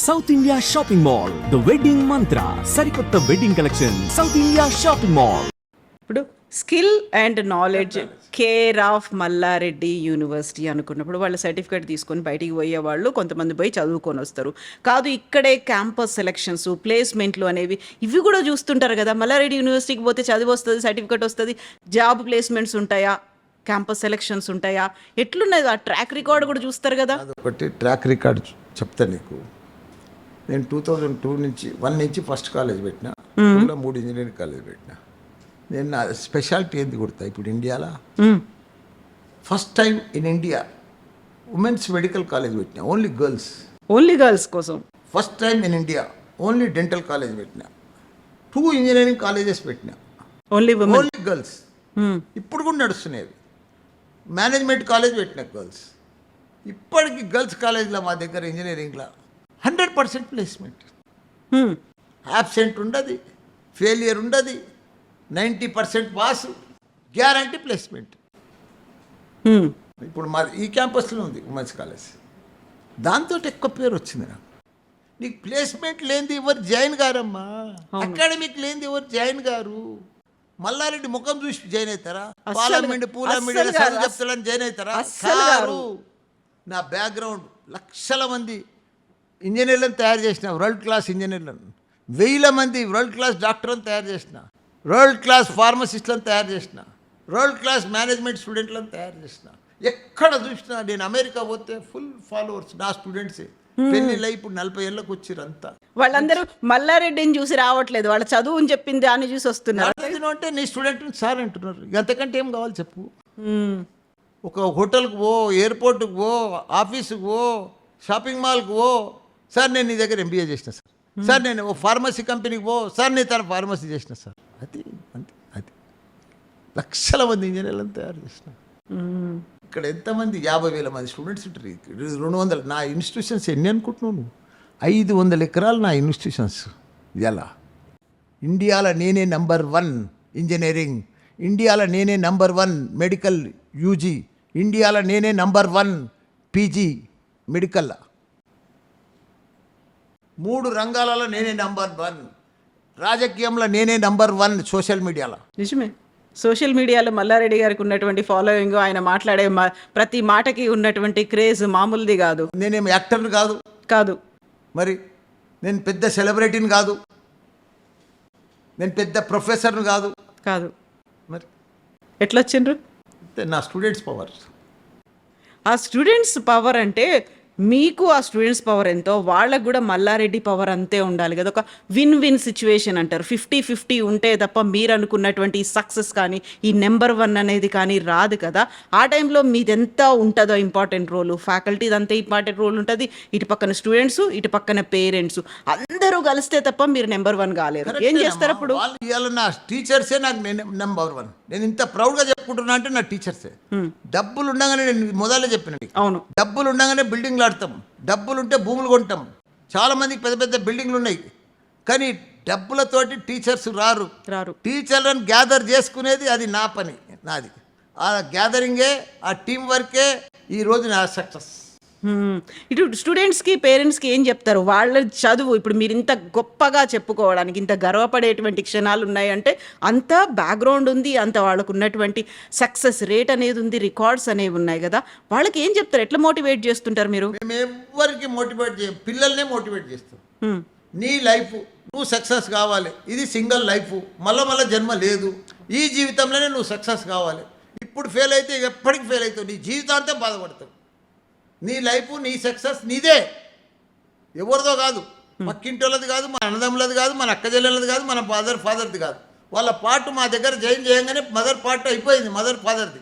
South India shopping mall, the wedding Mantra, సరికొత్త wedding collection, South India shopping mall. ఇప్పుడు skill and knowledge care of Malla Reddy university అనుకున్నప్పుడు వాళ్ళ certificate తీసుకొని బయటికి పోయే వాళ్ళు కొంతమంది పోయి చదువుకొని వస్తారు. కాదు ఇక్కడే క్యాంపస్ సెలక్షన్స్, ప్లేస్మెంట్లు అనేవి ఇవి కూడా చూస్తుంటారు కదా. మల్లారెడ్డి యూనివర్సిటీకి పోతే చదివి వస్తుంది, సర్టిఫికేట్ వస్తుంది, జాబ్ ప్లేస్మెంట్స్ ఉంటాయా, క్యాంపస్ సెలక్షన్స్ ఉంటాయా, ఎట్లున్నది ఆ ట్రాక్ రికార్డ్ కూడా చూస్తారు కదా. అదొకటి ట్రాక్ రికార్డ్ చెప్తా నీకు. నేను 2002 నుంచి 1 నుంచి ఫస్ట్ కాలేజ్ పెట్టిన, 3 ఇంజనీరింగ్ కాలేజ్ పెట్టిన. నేను నా స్పెషాలిటీ ఏంది కొడతా ఇప్పుడు ఇండియాలో first time in India women's medical college పెట్టిన, ఓన్లీ గర్ల్స్ కోసం. First time in India only dental college పెట్టిన, 2 ఇంజనీరింగ్ కాలేజెస్ పెట్టిన, ఓన్లీ గర్ల్స్. ఇప్పుడు కూడా నడుస్తున్నాయి. మేనేజ్మెంట్ కాలేజ్ పెట్టిన గర్ల్స్. ఇప్పటికి గర్ల్స్ కాలేజ్లో మా దగ్గర ఇంజనీరింగ్లో 100% ప్లేస్మెంట్. యాబ్సెంట్ ఉండదు, ఫెయిలియర్ ఉండదు, 90% పాస్, గ్యారంటీ ప్లేస్మెంట్. ఇప్పుడు మా ఈ క్యాంపస్లో ఉంది ఉమెన్స్ కాలేజ్. దాంతో ఎక్కువ పేరు వచ్చింది నాకు. నీకు ప్లేస్మెంట్ లేనిది ఎవరు జాయిన్ గారమ్మా, అకాడమిక్ లేనిది ఎవరు జాయిన్ గారు. మల్లారెడ్డి ముఖం చూసి జాయిన్ అవుతారా? పార్లమెంట్ పూలమెంట్ చెప్తాడని జాయిన్ అవుతారా? కారు. నా బ్యాక్గ్రౌండ్ లక్షల మంది ఇంజనీర్లను తయారు చేసిన, వరల్డ్ క్లాస్ ఇంజనీర్లను, 1000 మంది వరల్డ్ క్లాస్ డాక్టర్లను తయారు చేసిన, వరల్డ్ క్లాస్ ఫార్మసిస్ట్లను తయారు చేసిన, వరల్డ్ క్లాస్ మేనేజ్మెంట్ స్టూడెంట్లను తయారు చేసిన. ఎక్కడ చూసినా నేను అమెరికా పోతే ఫుల్ ఫాలోవర్స్ నా స్టూడెంట్సే. పెళ్ళిళ్ళు ఇప్పుడు 40 ఏళ్ళకి వచ్చారు అంతా. వాళ్ళందరూ మల్లారెడ్డిని చూసి రావట్లేదు, వాళ్ళ చదువు అని చెప్పింది అని చూసి వస్తున్నారు. అంటే నీ స్టూడెంట్ సార్ అంటున్నారు. అంతకంటే ఏం కావాలి చెప్పు. ఒక హోటల్కి పో, ఎయిర్పోర్ట్కి పో, ఆఫీస్కి పో, షాపింగ్ మాల్కి పో, సార్ నేను నీ దగ్గర MBA చేసిన సార్, సార్ నేను ఓ ఫార్మసీ కంపెనీకి పో, సార్ నేను తన ఫార్మసీ చేసిన సార్. అది అంతే. అది లక్షల మంది ఇంజనీర్లను తయారు చేసిన. ఇక్కడ ఎంతమంది 50,000 మంది స్టూడెంట్స్ ఉంటారు. 200 నా ఇన్స్టిట్యూషన్స్ ఎన్ని అనుకుంటున్నావు నువ్వు? 500 ఎకరాలు నా ఇన్స్టిట్యూషన్స్. ఎలా ఇండియాలో నేనే నంబర్ 1 ఇంజనీరింగ్, ఇండియాలో నేనే నంబర్ 1 మెడికల్ UG, ఇండియాలో నేనే నంబర్ 1 PG మెడికల్. 3 రంగాలలో నేనే నంబర్ 1. రాజకీయంలో నేనే నంబర్ 1 సోషల్ మీడియాలో. నిజమే. సోషల్ మీడియాలో మల్లారెడ్డి గారికి ఉన్నటువంటి ఫాలోయింగ్, ఆయన మాట్లాడే ప్రతి మాటకి ఉన్నటువంటి క్రేజ్ మామూలుది కాదు. నేనేం యాక్టర్ని కాదు, మరి నేను పెద్ద సెలబ్రిటీని కాదు, నేను పెద్ద ప్రొఫెసర్ని కాదు. మరి ఎట్లా వచ్చిండ్రు? నా స్టూడెంట్స్ పవర్. ఆ స్టూడెంట్స్ పవర్ అంటే మీకు ఆ స్టూడెంట్స్ పవర్ ఎంతో వాళ్ళకు కూడా మల్లారెడ్డి పవర్ అంతే ఉండాలి కదా. ఒక విన్ విన్ సిచ్యువేషన్ అంటారు. 50-50 ఉంటే తప్ప మీరు అనుకున్నటువంటి సక్సెస్ కానీ ఈ నెంబర్ 1 అనేది కానీ రాదు కదా. ఆ టైంలో మీది ఎంత ఉంటుందో ఇంపార్టెంట్ రోల్, ఫ్యాకల్టీది అంతే ఇంపార్టెంట్ రోల్ ఉంటుంది. ఇటు పక్కన స్టూడెంట్స్, ఇటు పక్కన పేరెంట్స్ అందరూ కలిస్తే తప్ప మీరు నెంబర్ 1 కాలేరు. ఏం చేస్తారు అప్పుడు? నా టీచర్సే నాకు నెంబర్ 1. నేను ఇంత ప్రౌడ్గా చెప్పుకుంటున్నా అంటే నా టీచర్సే. డబ్బులు ఉండగానే, నేను మొదలే చెప్పిన, అవును, డబ్బులు ఉండగానే బిల్డింగ్లు ఆడతాం, డబ్బులు ఉంటే భూములు కొంటాం. చాలా మందికి పెద్ద పెద్ద బిల్డింగ్లు ఉన్నాయి, కానీ డబ్బులతోటి టీచర్స్ రారు. టీచర్లను గ్యాదర్ చేసుకునేది అది నా పని, నాది. ఆ గ్యాదరింగే, ఆ టీం వర్కే ఈరోజు నా సక్సెస్. ఇటు స్టూడెంట్స్కి, పేరెంట్స్కి ఏం చెప్తారు? వాళ్ళ చదువు ఇప్పుడు మీరు ఇంత గొప్పగా చెప్పుకోవడానికి, ఇంత గర్వపడేటువంటి క్షణాలు ఉన్నాయంటే అంత బ్యాక్గ్రౌండ్ ఉంది, అంత వాళ్ళకు ఉన్నటువంటి సక్సెస్ రేట్ అనేది ఉంది, రికార్డ్స్ అనేవి ఉన్నాయి కదా. వాళ్ళకి ఏం చెప్తారు? ఎట్లా మోటివేట్ చేస్తుంటారు మీరు? మేము ఎవరికి మోటివేట్ చేయం, పిల్లల్నే మోటివేట్ చేస్తాం. నీ లైఫ్ నువ్వు సక్సెస్ కావాలి, ఇది సింగిల్ లైఫ్, మళ్ళా జన్మ లేదు. ఈ జీవితంలోనే నువ్వు సక్సెస్ కావాలి. ఇప్పుడు ఫెయిల్ అయితే ఎప్పటికి ఫెయిల్ అవుతావు, నీ జీవితాంతం బాధపడతావు. నీ లైఫ్, నీ సక్సెస్ నీదే, ఎవరిదో కాదు. పక్కింటోళ్ళది కాదు, మన అన్నదమ్ములది కాదు, మన అక్క చెల్లెలది కాదు, మన ఫాదర్ది కాదు. వాళ్ళ పార్ట్ మా దగ్గర జాయిన్ చేయగానే మదర్ పార్ట్ అయిపోయింది, మదర్ ఫాదర్ది.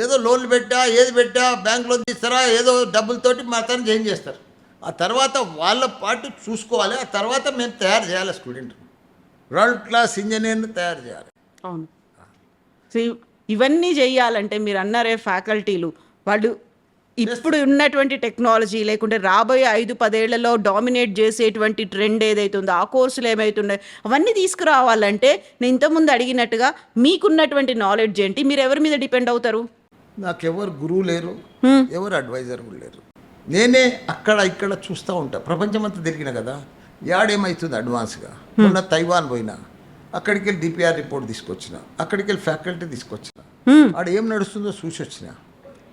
ఏదో లోన్లు పెట్టా, ఏది పెట్టా, బ్యాంక్ లోన్ తీస్తారా, ఏదో డబ్బులతోటి మా తను జాయిన్ చేస్తారు. ఆ తర్వాత వాళ్ళ పార్ట్ చూసుకోవాలి. ఆ తర్వాత మేము తయారు చేయాలి స్టూడెంట్, వరల్డ్ క్లాస్ ఇంజనీర్ని తయారు చేయాలి. అవును. సో ఇవన్నీ చేయాలంటే మీరు అన్నారే ఫ్యాకల్టీలు, వాళ్ళు ఇప్పుడు ఉన్నటువంటి టెక్నాలజీ లేకుంటే రాబోయే 5-10 ఏళ్లలో డామినేట్ చేసేటువంటి ట్రెండ్ ఏదైతే ఉందో, ఆ కోర్సులు ఏమవుతున్నాయి అవన్నీ తీసుకురావాలంటే నేను ఇంతకుముందు అడిగినట్టుగా మీకున్నటువంటి నాలెడ్జ్ ఏంటి? మీరు ఎవరి మీద డిపెండ్ అవుతారు? నాకెవరు గురువు లేరు, ఎవరు అడ్వైజర్ కూడా లేరు. నేనే అక్కడ ఇక్కడ చూస్తూ ఉంటా, ప్రపంచమంతా తిరిగిన కదా, యాడేమవుతుంది అడ్వాన్స్గా. మొన్న తైవాన్ పోయినా, అక్కడికి వెళ్ళి డిపిఆర్ రిపోర్ట్ తీసుకొచ్చిన, అక్కడికి వెళ్ళి ఫ్యాకల్టీ తీసుకొచ్చిన, ఆడ ఏం నడుస్తుందో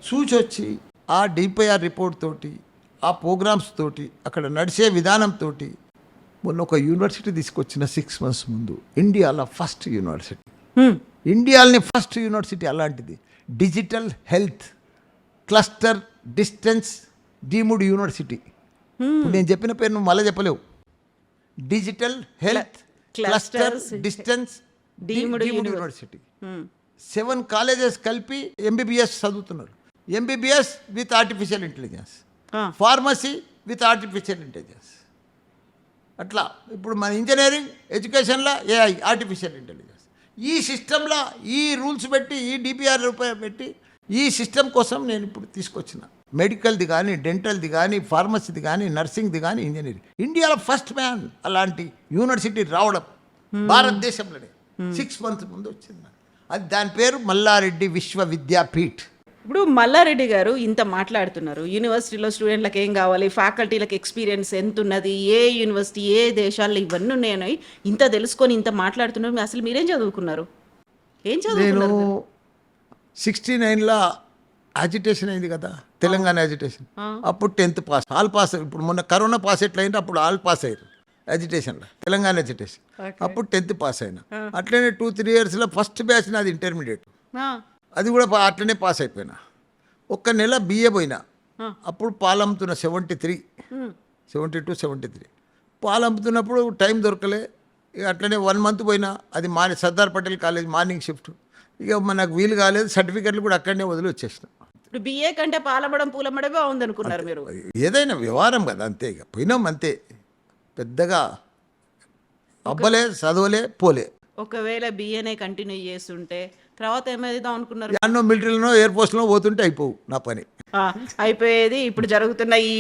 చూసి వచ్చి ఆ డిపిఆర్ రిపోర్ట్ తోటి, ఆ ప్రోగ్రామ్స్ తోటి, అక్కడ నడిచే విధానంతో మొన్న ఒక యూనివర్సిటీ తీసుకొచ్చిన 6 months ముందు, ఇండియాలో ఫస్ట్ యూనివర్సిటీ, ఇండియాలోనే ఫస్ట్ యూనివర్సిటీ అలాంటిది, digital health cluster distance deemed university. ఇప్పుడు నేను చెప్పిన పేరు నువ్వు మళ్ళీ చెప్పలేవు. Digital health cluster distance deemed university. 7 colleges కలిపి ఎంబీబీఎస్ చదువుతున్నారు. MBBS with artificial intelligence, pharmacy with artificial intelligence. అట్లా ఇప్పుడు మన ఇంజనీరింగ్ ఎడ్యుకేషన్లో ఏఐ ఆర్టిఫిషియల్ ఇంటెలిజెన్స్. ఈ సిస్టంలో ఈ రూల్స్ పెట్టి, ఈ డిపిఆర్ పెట్టి, ఈ సిస్టమ్ కోసం నేను ఇప్పుడు తీసుకొచ్చిన. మెడికల్ది కానీ, డెంటల్ది కానీ, ఫార్మసీది కానీ, నర్సింగ్ది కానీ, ఇంజనీరింగ్. ఇండియాలో ఫస్ట్ మ్యాన్ అలాంటి యూనివర్సిటీ రావడం భారతదేశంలోనే 6 months ముందు వచ్చింది. అది దాని పేరు మల్లారెడ్డి విశ్వవిద్యాపీఠ్. ఇప్పుడు మల్లారెడ్డి గారు ఇంత మాట్లాడుతున్నారు, యూనివర్సిటీలో స్టూడెంట్లకు ఏం కావాలి, ఫ్యాకల్టీలకు ఎక్స్పీరియన్స్ ఎంత ఉన్నది, ఏ యూనివర్సిటీ ఏ దేశాల్లో ఇవన్నీ ఉన్నాయని ఇంత తెలుసుకొని ఇంత మాట్లాడుతున్నారు. అసలు మీరేం చదువుకున్నారు? ఏం నేను చదువుకున్నారు? 69లో అజిటేషన్ అయింది కదా, తెలంగాణ అజిటేషన్. అప్పుడు 10th పాస్, ఆల్ పాస్. ఇప్పుడు మొన్న కరోనా పాస్ ఎట్లయింది, అప్పుడు ఆల్ పాస్ అయ్యారు అజిటేషన్లో, తెలంగాణ అజిటేషన్. అప్పుడు 10th పాస్ అయినా. అట్లనే 2-3 yearsలో ఫస్ట్ బ్యాచ్ నాది ఇంటర్మీడియట్, అది కూడా అట్లనే పాస్ అయిపోయినా. ఒక్క నెల బిఏ పోయినా, అప్పుడు పాలు అమ్ముతున్నా 72, 73 పాలు అమ్ముతున్నప్పుడు టైం దొరకలే. ఇక అట్లనే 1 month పోయినా, అది Sardar Patel college morning shift. ఇక మనకు వీలు కాలేదు, సర్టిఫికెట్లు కూడా అక్కడనే వదిలి వచ్చేసిన. ఇప్పుడు బిఏ కంటే పాలమ్మడం పూలమ్మడమే బాగుంది అనుకున్నారు మీరు? ఏదైనా వ్యవహారం కదా, అంతే. ఇక పోయినాం అంతే, పెద్దగా అబ్బలే చదవలే పోలే. ఒకవేళ బిఏనే కంటిన్యూ చేస్తుంటే తర్వాత ఏమైదాం అనుకున్నారు? యాన్నో మిలిటరీలోనో ఎయిర్ ఫోర్స్లో పోతుంటే అయిపోవు నా పని, అయిపోయేది. ఇప్పుడు జరుగుతున్న ఈ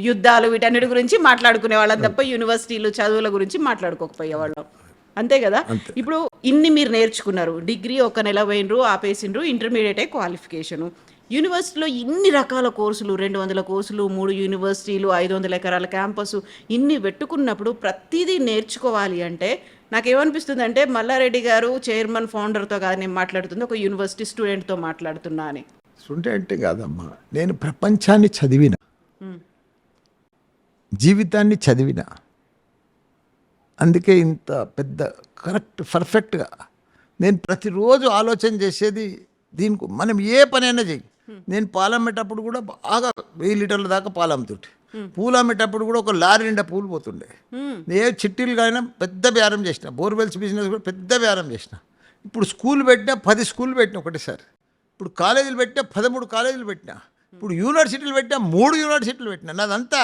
యుద్ధాలు వీటన్నిటి గురించి మాట్లాడుకునే వాళ్ళం తప్ప యూనివర్సిటీలు చదువుల గురించి మాట్లాడుకోకపోయేవాళ్ళం, అంతే కదా. ఇప్పుడు ఇన్ని మీరు నేర్చుకున్నారు, డిగ్రీ ఒక నెల పోయినరు, ఆపేసిండ్రు, ఇంటర్మీడియటే క్వాలిఫికేషను. యూనివర్సిటీలో ఇన్ని రకాల కోర్సులు, 200 కోర్సులు, 3 యూనివర్సిటీలు, 500 ఎకరాల క్యాంపస్, ఇన్ని పెట్టుకున్నప్పుడు ప్రతిదీ నేర్చుకోవాలి అంటే నాకేమనిపిస్తుంది అంటే, మల్లారెడ్డి గారు చైర్మన్ ఫౌండర్తో కాదు నేను మాట్లాడుతుంది, ఒక యూనివర్సిటీ స్టూడెంట్తో మాట్లాడుతున్నా అని. స్టూడెంట్ కాదమ్మా, నేను ప్రపంచాన్ని చదివిన, జీవితాన్ని చదివిన, అందుకే ఇంత పెద్ద కరెక్ట్ పర్ఫెక్ట్గా నేను ప్రతిరోజు ఆలోచన చేసేది దీనికి. మనం ఏ పనైనా చెయ్యి. నేను పాలు అమ్మేటప్పుడు కూడా బాగా 1000 లీటర్ల దాకా పాలు అమ్ముతుంటే, పూలు అమ్మేటప్పుడు కూడా ఒక లారీ నిండా పూలు పోతుండే. ఏ చిట్టీలు కానీ పెద్ద బేరం చేసిన, బోర్వెల్స్ బిజినెస్ కూడా పెద్ద బేరం చేసిన. ఇప్పుడు స్కూల్ పెట్టినా 10 స్కూళ్ళు పెట్టినా ఒకటేసారి. ఇప్పుడు కాలేజీలు పెట్టినా 13 కాలేజీలు పెట్టినా. ఇప్పుడు యూనివర్సిటీలు పెట్టినా 3 యూనివర్సిటీలు పెట్టినా. నాదంతా.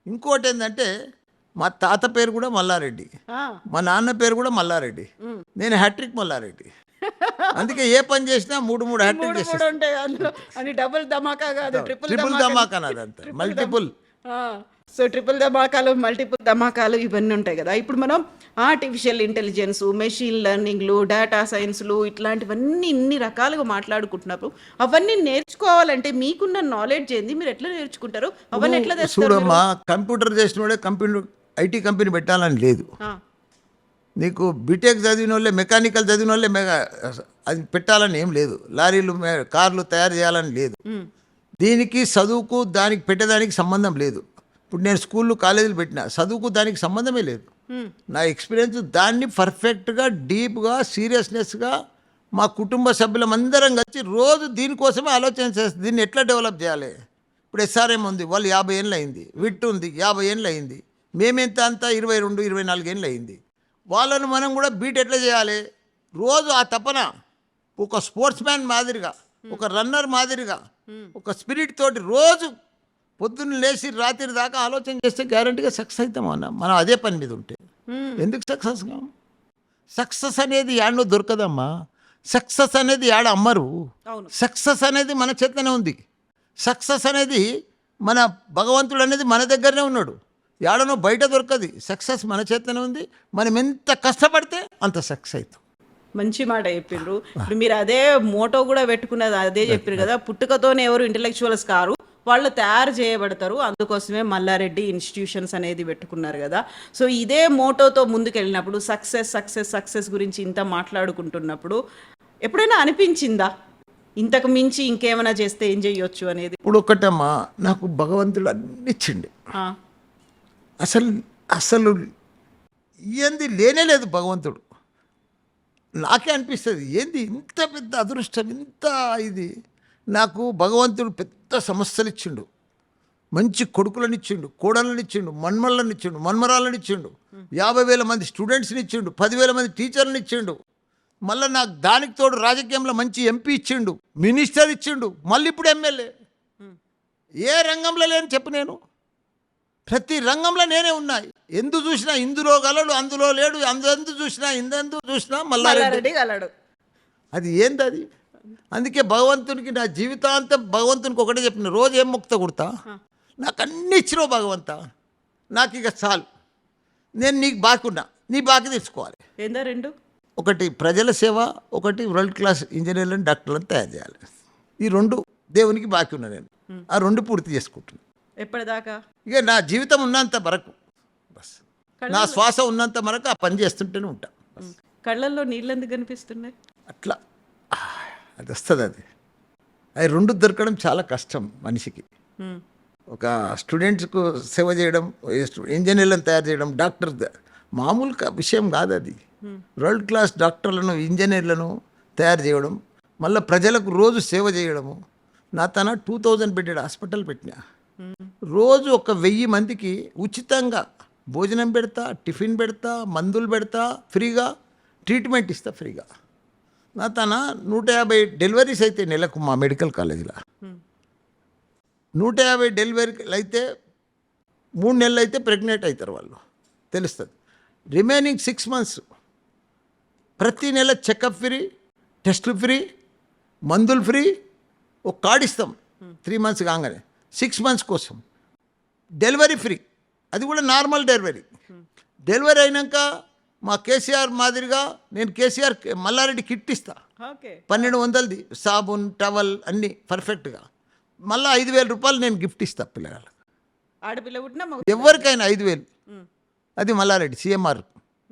ఇంకోటి ఏంటంటే, మా తాత పేరు కూడా మల్లారెడ్డి, మా నాన్న పేరు కూడా మల్లారెడ్డి, నేను హ్యాట్రిక్ మల్లారెడ్డి. అందుకే ఏ పని చేసినా 3 హ్యాట్రిక్ చేస్తాను. డబుల్ ధమాకా కాదు, ట్రిపుల్ ధమాకా నాదంతా, మల్టిపుల్. సో ట్రిపుల్ ధమాకాలు, మల్టిపుల్ ధమాకాలు ఇవన్నీ ఉంటాయి కదా. ఇప్పుడు మనం ఆర్టిఫిషియల్ ఇంటెలిజెన్స్, మెషిన్ లెర్నింగ్లు, డేటా సైన్స్లు ఇట్లాంటివన్నీ ఇన్ని రకాలుగా మాట్లాడుకుంటున్నప్పుడు అవన్నీ నేర్చుకోవాలంటే మీకున్న నాలెడ్జ్ ఏంది, మీరు ఎట్లా నేర్చుకుంటారు, అవన్నీ ఎట్లా తెస్తారు? చూడమ్మా, కంప్యూటర్ చేసిన వాడే ఐటీ కంపెనీ పెట్టాలని లేదు. నీకు బీటెక్ చదివిన వాళ్ళే, మెకానికల్ చదివిన వాళ్ళే అది పెట్టాలని ఏం లేదు. లారీలు, కార్లు తయారు చేయాలని లేదు. దీనికి చదువుకు దానికి పెట్టేదానికి సంబంధం లేదు. ఇప్పుడు నేను స్కూళ్ళు కాలేజీలు పెట్టినా, చదువుకు దానికి సంబంధమే లేదు. నా ఎక్స్పీరియన్స్ దాన్ని పర్ఫెక్ట్గా, డీప్గా, సీరియస్నెస్గా మా కుటుంబ సభ్యులందరం కలిసి రోజు దీనికోసమే ఆలోచన చేస్తుంది, దీన్ని ఎట్లా డెవలప్ చేయాలి. ఇప్పుడు ఎస్ఆర్ఎం ఉంది, వాళ్ళు 50 ఏళ్ళు అయింది. విట్ ఉంది, 50 ఏళ్ళు అయింది. మేమెంత అంతా 22-24 ఏళ్ళు అయింది. వాళ్ళను మనం కూడా బీట్ ఎట్లా చేయాలి, రోజు ఆ తపన, ఒక స్పోర్ట్స్ మ్యాన్ మాదిరిగా, ఒక రన్నర్ మాదిరిగా, ఒక స్పిరిట్ తోటి రోజు పొద్దున్న లేచి రాత్రి దాకా ఆలోచన చేస్తే గ్యారంటీగా సక్సెస్ అవుతాం అన్న. మనం అదే పని మీద ఉంటే ఎందుకు సక్సెస్ కాం? సక్సెస్ అనేది యాడో దొరకదమ్మా. సక్సెస్ అనేది యాడ అమ్మరు. సక్సెస్ అనేది మన చేతనే ఉంది. సక్సెస్ అనేది మన భగవంతుడు అనేది మన దగ్గరనే ఉన్నాడు, యాడనో బయట దొరకది. సక్సెస్ మన చేతనే ఉంది. మనం ఎంత కష్టపడితే అంత సక్సెస్ అవుతాం. మంచి మాట చెప్పిండ్రు. ఇప్పుడు మీరు అదే మోటో కూడా పెట్టుకున్నది అదే చెప్పారు కదా, పుట్టుకతోనే ఎవరు ఇంటెలెక్చువల్స్ కారు, వాళ్ళు తయారు చేయబడతారు. అందుకోసమే మల్లారెడ్డి ఇన్స్టిట్యూషన్స్ అనేది పెట్టుకున్నారు కదా. సో ఇదే మోటోతో ముందుకెళ్ళినప్పుడు సక్సెస్ గురించి ఇంత మాట్లాడుకుంటున్నప్పుడు ఎప్పుడైనా అనిపించిందా ఇంతకు మించి ఇంకేమైనా చేస్తే ఏం చేయొచ్చు అనేది? ఇప్పుడు ఒకటమ్మా, నాకు భగవంతుడు అన్ని ఇచ్చిండు. ఆ, అసలు ఏంది లేనే లేదు భగవంతుడు. నాకే అనిపిస్తుంది ఏంది ఇంత పెద్ద అదృష్టం, ఇంత ఇది. నాకు భగవంతుడు పెద్ద సమస్యలు ఇచ్చిండు, మంచి కొడుకులను ఇచ్చిండు, కోడళ్ళని ఇచ్చిండు, మన్మళ్ళని ఇచ్చిండు, మన్మరాలను ఇచ్చిండు, 50,000 మంది స్టూడెంట్స్ని ఇచ్చిండు, 10,000 మంది టీచర్ని ఇచ్చిండు. మళ్ళీ నాకు దానికి తోడు రాజకీయంలో మంచి ఎంపీ ఇచ్చిండు, మినిస్టర్ ఇచ్చిండు, మళ్ళీ ఇప్పుడు ఎమ్మెల్యే. ఏ రంగంలో లేని చెప్పు, నేను ప్రతి రంగంలో నేనే ఉన్నాయి. ఎందు చూసినా ఇందులో గలడు, అందులో లేడు, అందు చూసినా ఇందు చూసినా మల్లారెడ్డి గలడు. అది ఏంది అది? అందుకే భగవంతునికి నా జీవితాంతం భగవంతునికి ఒకటే చెప్పిన, రోజు ఏం ముక్త కుడతా, నాకు అన్ని ఇచ్చినావు భగవంతా, నాకు ఇక చాలు, నేను నీకు బాకున్నా, నీ బాకి తీసుకోవాలి. ఏందా రెండు? ఒకటి ప్రజల సేవ, ఒకటి వరల్డ్ క్లాస్ ఇంజనీర్లను డాక్టర్లను తయారు చేయాలి. ఈ రెండు దేవునికి బాకి ఉన్నా, నేను ఆ రెండు పూర్తి చేసుకుంటున్నాను. ఎప్పటిదాకా? ఇక నా జీవితం ఉన్నంత వరకు, బస్ నా శ్వాస ఉన్నంత వరకు ఆ పని చేస్తుంటేనే ఉంటా. కళ్ళల్లో నీళ్ళు ఎందుకు కనిపిస్తున్నాయి? అట్లా అది వస్తుంది. అది రెండు దొరకడం చాలా కష్టం మనిషికి. ఒక స్టూడెంట్స్కు సేవ చేయడం, ఇంజనీర్లను తయారు చేయడం, డాక్టర్ మామూలు విషయం కాదు అది. వరల్డ్ క్లాస్ డాక్టర్లను, ఇంజనీర్లను తయారు చేయడం, మళ్ళీ ప్రజలకు రోజు సేవ చేయడము. నా తన 2000 బెడ్డెడ్ హాస్పిటల్ పెట్టినా, రోజు 1,000 మందికి ఉచితంగా భోజనం పెడతా, టిఫిన్ పెడతా, మందులు పెడతా, ఫ్రీగా ట్రీట్మెంట్ ఇస్తా ఫ్రీగా. నా తన 150 డెలివరీస్ అయితే నెలకు మా మెడికల్ కాలేజీలో. 150 డెలివరీలు అయితే 3 నెలలు అయితే ప్రెగ్నెంట్ అవుతారు వాళ్ళు, తెలుస్తుంది. రిమైనింగ్ 6 మంత్స్ ప్రతి నెల చెకప్ ఫ్రీ, టెస్టులు ఫ్రీ, మందులు ఫ్రీ. ఒక కార్డు ఇస్తాం 3 మంత్స్ కాగానే, 6 మంత్స్ కోసం డెలివరీ ఫ్రీ. అది కూడా నార్మల్ డెలివరీ. డెలివరీ అయినాక మా కేసీఆర్ మాదిరిగా నేను కేసీఆర్ మల్లారెడ్డి కిట్ ఇస్తా, 1200ది సాబున్, టవల్ అన్నీ పర్ఫెక్ట్గా. మళ్ళీ 5,000 రూపాయలు నేను గిఫ్ట్ ఇస్తా పిల్లగాళ్ళకి. ఆడపిల్ల పుట్టినా ఎవరికైనా 5,000. అది మల్లారెడ్డి సిఎంఆర్